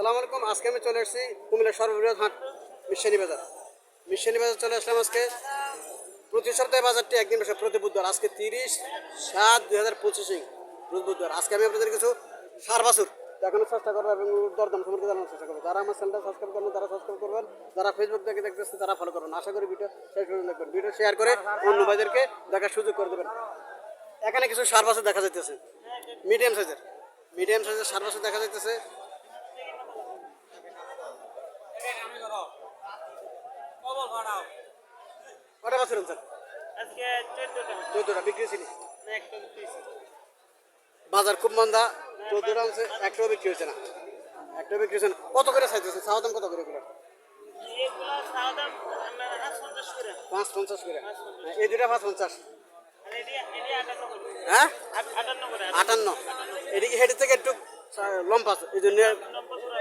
সালাম আলাইকুম। আজকে আমি চলে এসেছি কুমিল্লার সর্ববৃহৎ হাট মিশানি বাজার। মিশানি বাজার চলে আসলাম আজকে। প্রতি সপ্তাহে বাজারটি একদিন বসে প্রতি বুধবার। আজকে 30/7/2025 রোজ বুধবার। আজকে আমি আপনাদের কিছু সার বাছুর দেখানোর চেষ্টা করবো এবং দরদাম সম্পর্কে জানানোর চেষ্টা করবো। যারা আমার চ্যানেলটা সাবস্ক্রাইব করবেন তারা সাবস্ক্রাইব করবেন, যারা ফেসবুক থেকে দেখতেছেন তারা ফলো করবেন। আশা করি ভিডিও শেষ পর্যন্ত দেখবেন, ভিডিও শেয়ার করে অন্য ভাইদেরকে দেখার সুযোগ করে দেবেন। এখানে কিছু সার বাছুর দেখা যাইতেছে, মিডিয়াম সাইজের সার বাছুর দেখা যাইতেছে। কটা বছর স্যার? আজকে 14টা বিক্রি ছিল। না একটা দিতেছি। বাজার খুব মন্দা, 14টা আনছে, একটাও বিক্রি হয়েছে না। কত করে চাইতেছে? চাওয়া দাম কত করে এগুলো? এগুলো চাওয়া দাম আপনার 50 করে। 5.50 করে। এই দুটা 5.50। আর এটি 58 করে। হ্যাঁ 58 করে। 58। এদিকে হেডের থেকে একটু লম্বা, এই জন্য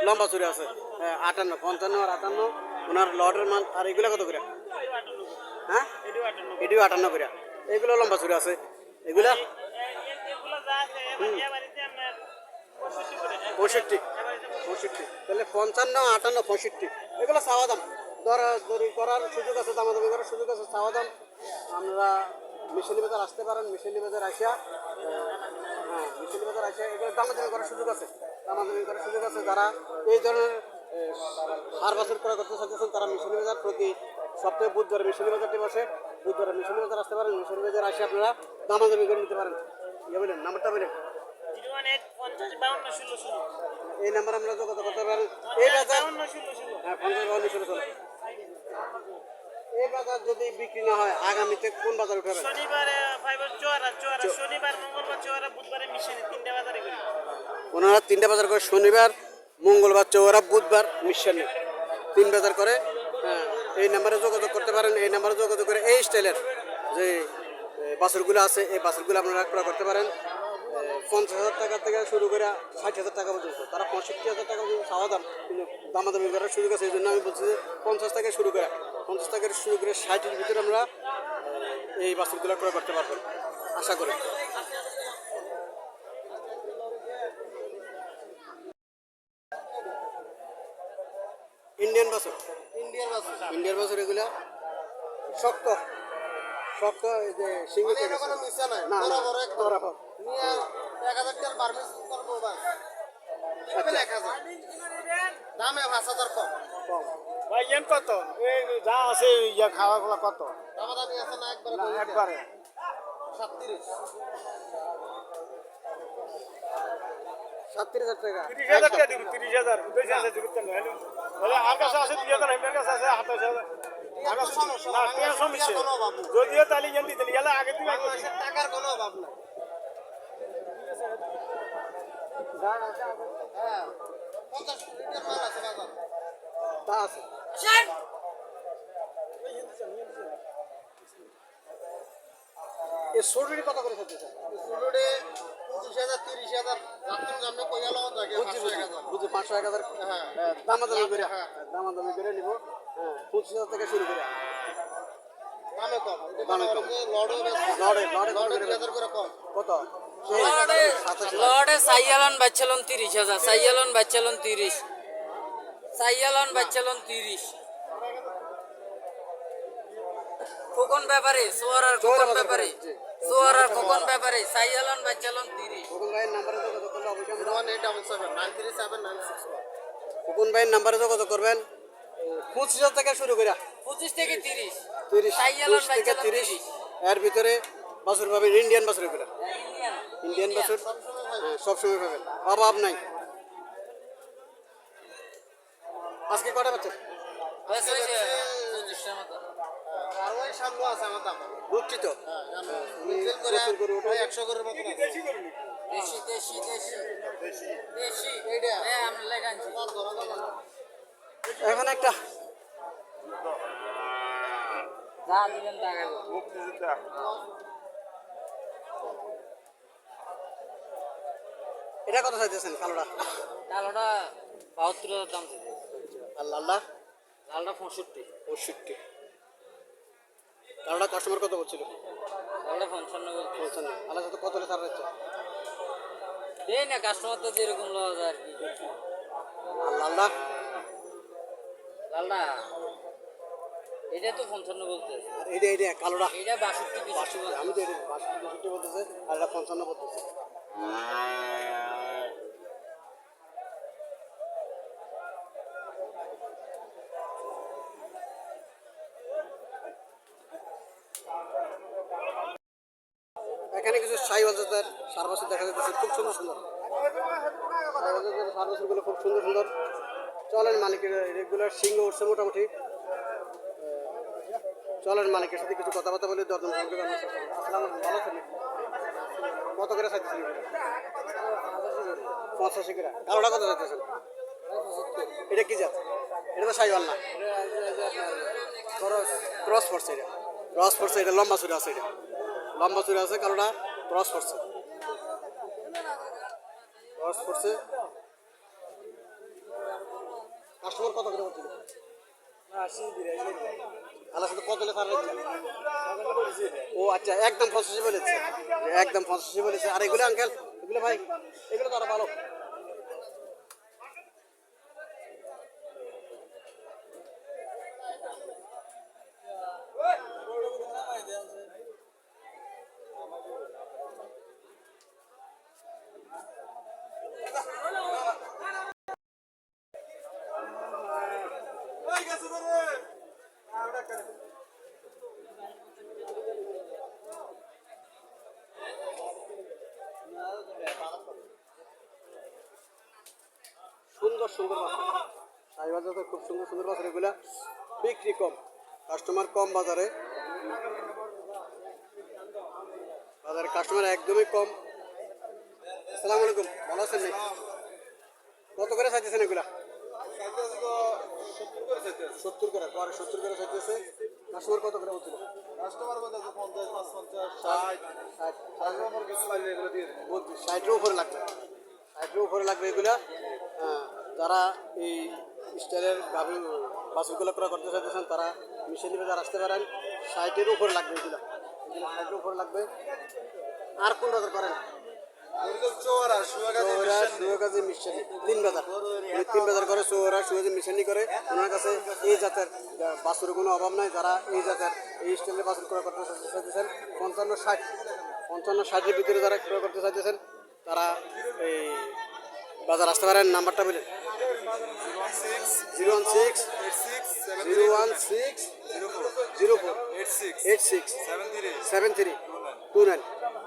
লম্বা চুরি আছে। হ্যাঁ 58, 55 আর 58 ওনার লটের মাল। আর এগুলো কত করে? হ্যাঁ এটিও 58 করে। এইগুলো লম্বা চুরি আছে এগুলা এগুলো যা আছে এবারেতে আপনার 65 করে। 65। তাহলে 55, 58, 65 এগুলো চাওয়া দাম। দরাদরি করার সুযোগ আছে, দামাদামি করার সুযোগ আছে। চাওয়া দাম আমরা মিশালি বাজার আসতে পারেন। মিশালি বাজার আসিয়া মিশালি বাজার আসিয়া এগুলো দামাদামি করার সুযোগ আছে। যারা এই ধরনের সার বাছুর ক্রয় করতে চাইতেছেন তারা মিশালি বাজার প্রতি সপ্তাহে বুধবার মিশালি বাজারটি বসে। বুধবার মিশালি বাজার আসতে পারেন। মিশালি বাজার আসে আপনারা দামাদামি করে নিতে পারেন। ইয়ে বলেন, নাম্বারটা বলেন। 018 50 52 16 16। এই নাম্বার আমরা যোগাযোগ করতে পারেন। এই বাজার 52 16 16। হ্যাঁ 50 এই বাজার যদি বিক্রি না হয় আগামীতে কোন বাজার উঠাবেন? শনিবারে ফাইবার চোরা শনিবার মঙ্গলবার চোরা বুধবারে মিশনে তিনটা বাজারে করি। ওনারা 3টা বাজার করে, শনিবার মঙ্গলবার চৌরা বুধবার মিশনে 3 বাজার করে। হ্যাঁ এই নাম্বারে যোগাযোগ করতে পারেন। এই নাম্বারে যোগাযোগ করে এই স্টাইলের যে বাছুরগুলো আছে এই বাছুরগুলো আপনারা ক্রয় করতে পারেন। 50,000 টাকা থেকে শুরু করে 60,000 টাকা পর্যন্ত। তারা 65,000 টাকা পর্যন্ত চাওয়া দাম, কিন্তু দামাদামি করার সুযোগ আছে। এই জন্য আমি বলছি যে 50 থেকে শুরু করে 60-এর ভিতরে আমরা এই বাছুরগুলো ক্রয় করতে পারবেন আশা করি। ইন্ডিয়ান বাছুর এগুলা শক্ত এই যে সিঙ্গি থেকে না বরাবর। দামে 5,000 কম। ভাই এন কত? এই যা আছে ইয়া খাওয়াগুলো কত? দামাদামি আছে না একবারে? না, একবারে 37। 37,000 টাকা। 30,000 টাকা দিব। 30,000 বেশি আছে দিব তো না। বলে আর কাছে আছে 2,000, আমার কাছে আছে 27,000। এত সমস্যা না না, টিয়া সমস্যা কোনো অভাব নেই। যদিও তালি এন দিতে গেলে আগে দিন আগে বাংলাদেশের টাকার কোনো অভাব নাই। হ্যাঁ 50 লিটার মাল আছে বাজার। তা আছে। এই সরুরি কত করে খেতেছে? ফুলুডে 25,000 30,000 রাত্রে জামনে কইয়া লওয়া যায় 500,000। বুঝি 500-1000 হ্যাঁ দামাদামি করে নিব। হ্যাঁ 25,000 থেকে শুরু করে দামে কম। দামে কম। লড়ে লড়ে 2,000 করে কম। কত? লর্ডে সাইয়ালন বাচ্চালন 30,000, সাইয়ালন বাচ্চালন 30, সাইয়ালন বাচ্চালন 30। খোকন ব্যাপারে সোয়ারার খোকন ব্যাপারে সাইয়ালন বাচ্চালন 30। খোকন ভাইয়ের নাম্বারে যোগাযোগ করলে অবশ্যই 01877 937 964। খোকন ভাইয়ের নাম্বারে যোগাযোগ করবেন। 25,000 থেকে শুরু করে 25 থেকে 30, 30 সাইয়ালন 25 থেকে বাচ্চালন 30 30। এর ভিতরে বাছুর পাবেন। ইন্ডিয়ান বাছুর এগুলো, ইন্ডিয়ান বাছুর সবসময় পাবেন, অভাব নাই। আজকে কটা বাচ্চা? হয়েছে 25টার মতো। আর ওই সামনে আছে আমার দাম। বুঝছি তো। মিছিল করে প্রচুর করে ওঠে। 100 করে মতো আছে। দেশি এইটা হ্যাঁ আমরা লেখানছি। এখন একটা যা দিবেন টাকা এটা কত চাইতেছেন? কালোটা কালোটা 72,000 দাম চাইছে। আর লালটা? লালটা 65, 65। কালোটা কাস্টমার কত বলছিল? লালটা 55 বলছে। বলছেন না আলাদা তো কত হলে ছাড় যাচ্ছে? এই না কাস্টমার তো যেরকম লওয়া যায় আর কি। আল্লাহ লালটা লালটা এটা তো 55 বলতেছে, আর এইটা কালোটা এটা 62 65 বলতেছে। আমি তো এটা 62 বলতেছে আর এটা 55 বলতেছে। এখানে কিছু সাইওয়াল জাতের সার বছর দেখা যাচ্ছে খুব সুন্দর সুন্দর সাইওয়াল জাতের সার বছরগুলো খুব সুন্দর সুন্দর। চলেন মালিকের রেগুলার সিংহ উঠছে মোটামুটি। চলেন মালিকের সাথে কিছু কথাবার্তা বলে দরদাম করবে। আসসালাম আলাইকুম, ভালো আছেন? কত করে চাইতেছেন? 85 করে। কালোটা কত চাইতেছেন? এটা কি জাত? এটা তো সাইওয়াল না, ক্রস পড়ছে। এটা ক্রস পড়ছে, এটা লম্বা চূড়া আছে, এটা লম্বা চূড়া আছে। কালোটা ক্রস পড়ছে, ক্রস পড়ছে। কাস্টমার কত করে বলছিল? আল্লাহ সাথে কত লেখা রয়েছে? ও আচ্ছা, একদম 85 বলেছে, একদম 85 বলেছে। আর এগুলো আঙ্কেল, এগুলো ভাই, এগুলো তো আরো ভালো। সুন্দর সুন্দর বাছুর, সাইওয়াল জাতের খুব সুন্দর সুন্দর বাছুর। এগুলা বিক্রি কম, কাস্টমার কম বাজারে, বাজারে কাস্টমার একদমই কম। আসসালামু আলাইকুম, ভালো আছেন? নাকি কত করে চাইতেছেন এগুলা? 70 করে, পরে 70 করে চাইতেছে। কাস্টমার কত করে বলছিল? কাস্টমার বলতে 50 55 60 60 কিছু লাগলে এগুলো দিয়ে দেবো। 60-এর উপরে লাগবে, 60-এর উপরে লাগবে এগুলা। যারা এই স্টাইলের গাভী বাছুরগুলো ক্রয় করতে চাইতেছেন তারা মিশালি বাজার আসতে পারেন। 60-এর উপরে লাগবে এগুলা, এগুলো 60-এর উপরে লাগবে। আর কোন বাজার করেন? চোরা সুয়াগাজি সুয়াগাজি মিশালি, 3 বাজার, 3 বাজার করে। চৌরা সুয়াগাজি মিশালি করে। ওনার কাছে এই জাতের বাছুরের কোনো অভাব নাই। যারা এই জাতের এই স্টাইলের বাছুর ক্রয় করতে চাইতেছেন 55-60, 55-60-এর ভিতরে যারা ক্রয় করতে চাইতেছেন তারা এই বাজার আসতে পারেন। নাম্বারটা বলেন। 016 86 7329।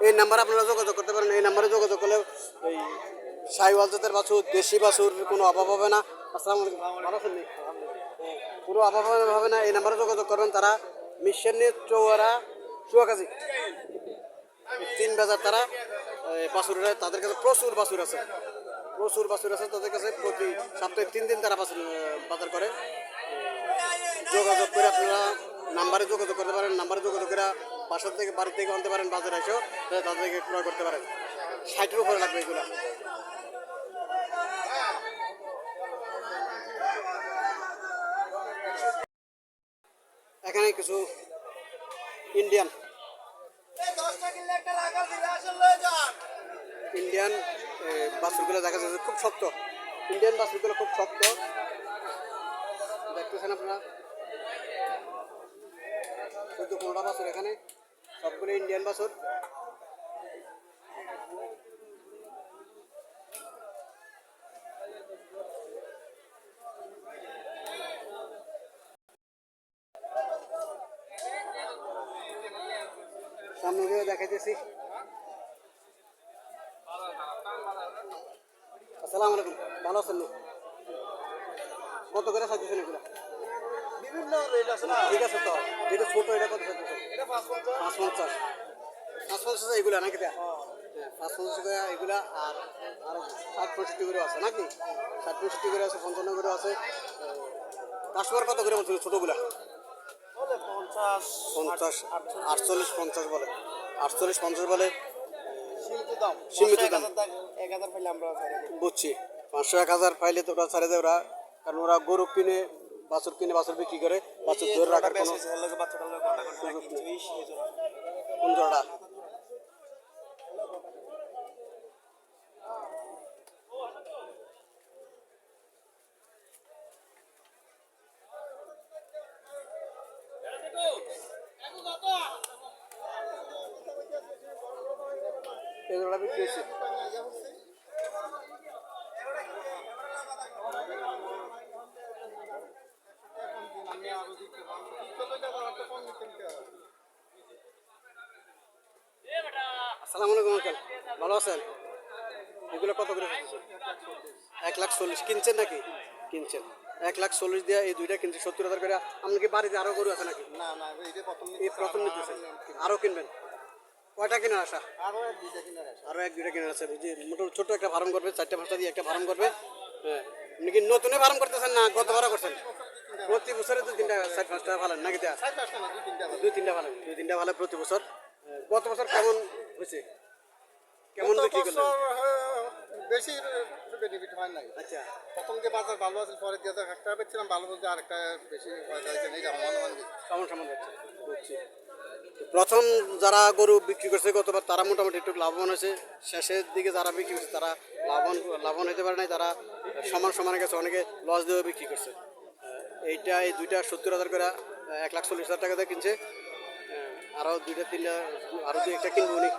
এই নাম্বারে আপনারা যোগাযোগ করতে পারেন। এই নাম্বারে যোগাযোগ করলে এই সাইওয়াল জাতের বাছুর, দেশি বাছুর কোনো অভাব হবে না। আসসালামু আলাইকুম, ভালো আছেন? কোনো অভাব হবে না। এই নাম্বারে যোগাযোগ করবেন। তারা মিশনে চৌরা চুয়াকাজি 3 বাজার তারা বাছুরের, তাদের কাছে প্রচুর বাছুর আছে, প্রচুর বাছুর আছে তাদের কাছে। প্রতি সপ্তাহে 3 দিন তারা বাছুর বাজার করে। যোগাযোগ করে আপনারা নাম্বারে যোগাযোগ করতে পারেন। নাম্বারে যোগাযোগ করে বাসার থেকে, বাড়ি থেকে আনতে পারেন। বাজারে এসেও তাদেরকে ক্রয় করতে পারেন। 60-এর উপরে লাগবে এগুলা। এখানে কিছু ইন্ডিয়ান বাছুরগুলো দেখা যাচ্ছে খুব শক্ত। ইন্ডিয়ান বাছুরগুলো খুব শক্ত, দেখতেছেন আপনারা। শুধু 15টা বাছুর এখানে, সবগুলো ইন্ডিয়ান বাছুর। সামনে দিয়ে দেখাইতেছি। আসসালামু আলাইকুম, ভালো আছেন? কত করে চাইতেছেন এগুলো? বিভিন্ন রেট আছে না। ঠিক আছে, তো যেটা ছোট এটা কত চাইতেছেন? এটা 55 550, 550 এগুলা নাকি? হ্যাঁ, 550 করে এগুলা। আর 60-65 করে আছে নাকি? 60-65 করে আছে, 55 করে আছে। কাস্টমার কত করে বলছিল ছোটোগুলা? বলে 50 50, 48, 50 বলে, 48, 50 বলে। সীমিত দাম, সীমিত দাম। 1000 পাইলে আমরা ছাড়ে দিই। বুঝছি, 500-1000 পাইলে তো ওরা ছাড়ে দেয় ওরা। কারণ ওরা গরু কিনে, বাছুর কিনে, বাছুর বিক্রি করে। বাছুর ধরে রাখার কোনো সুযোগ নেই। কোন জোড়া? এই জোড়া বিক্রি হয়েছে। আসসালামু আলাইকুম আঙ্কেল, ভালো আছেন? এগুলো কত করে দিচ্ছেন? 1,40,000 কিনছেন নাকি? কিনছেন 1,40,000 দিয়ে এই দুইটা কিনছে 70,000 করে। আপনার কি বাড়িতে আরো গরু আছে নাকি? না না এইটা প্রথম এই প্রথম নিতেছেন, আরো কিনবেন? কয়টা কেনার আশা? আরো এক দুইটা কিনার আছে। আরো এক দুইটা কেনার আছে। যে মোটামুটি ছোট একটা ফার্ম করবে, 4টা-5টা দিয়ে একটা ফার্ম করবে। হ্যাঁ, আপনি কি নতুনে ফার্ম করতেছেন না গত ভাড়া করছেন? প্রতি বছরে 2-3টা 4-5টা ফালেন নাকি? দেয়া সাড়ে পাঁচটা না দুই তিনটা 2-3টা ফালেন, 2-3টা ফালে প্রতি বছর। গত বছর কেমন হয়েছে? কেমন বিক্রি করলেন? বেশি বেনিফিট হয় নাই। আচ্ছা, প্রথম যে বাজার ভালো আছে পরে দিয়ে তো একটা বেচছিলাম ভালো বলতে আরেকটা বেশি পয়সা হয়েছে এই অনুমান দিচ্ছি। কেমন সামান যাচ্ছে বুঝছি। প্রথম যারা গরু বিক্রি করছে গতবার তারা মোটামুটি একটু লাভবান হয়েছে। শেষের দিকে যারা বিক্রি করছে তারা লাভবান হতে পারে নাই। তারা সমান সমানে গেছে, অনেকে লস দিয়েও বিক্রি করছে। এইটা এই দুইটা 70,000 করে 1,40,000 টাকা দিয়ে কিনছে। আরও দুইটা তিনটা আরও দুই একটা কিনবো উনি।